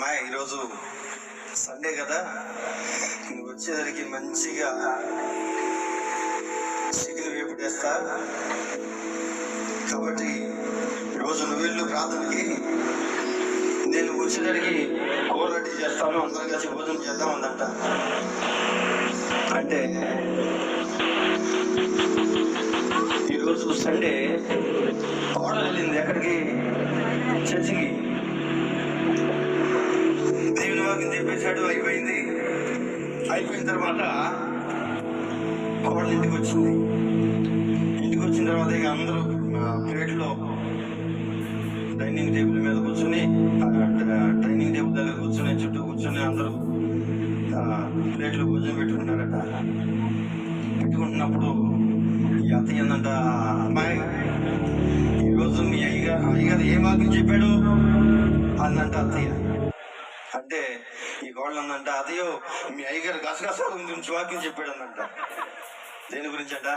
అమ్మాయి ఈరోజు సండే కదా, నువ్వు వచ్చేసరికి మంచిగా చికెన్ వేపు చేస్తా కాబట్టి ఈరోజు నువ్వు వెళ్ళు ప్రార్థనకి, నేను వచ్చేసరికి కూర రెడీ చేస్తాను, అందరం కలిసి భోజనం చేద్దాం అందంట. అంటే ఈరోజు సండే కోడలు వెళ్ళింది ఎక్కడికి? చర్చికి. దేవుని వాక్యం చెప్పేశాడు, అయిపోయిన తర్వాత కోడలు ఇంటికి వచ్చింది. ఇంటికి వచ్చిన తర్వాత ఇక అందరూ ప్లేట్లో డైనింగ్ టేబుల్ మీద కూర్చొని, డైనింగ్ టేబుల్ దగ్గర కూర్చొని చుట్టూ కూర్చొని అందరూ ప్లేట్లో భోజనం పెట్టుకుంటారట. పెట్టుకుంటున్నప్పుడు ఈ అత్తయ్య ఏందంట, అమ్మాయి ఈరోజు మీ అయ్యగారు ఏ వాక్యం చెప్పాడు అందంట అత్తయ్య. అంటే ఈ కోళ్ళు అందంట, అతయ్యో మీ అయ్యగారు గసగసాల గురించి వాక్యం చెప్పాడు అందంట. దేని గురించి అంట?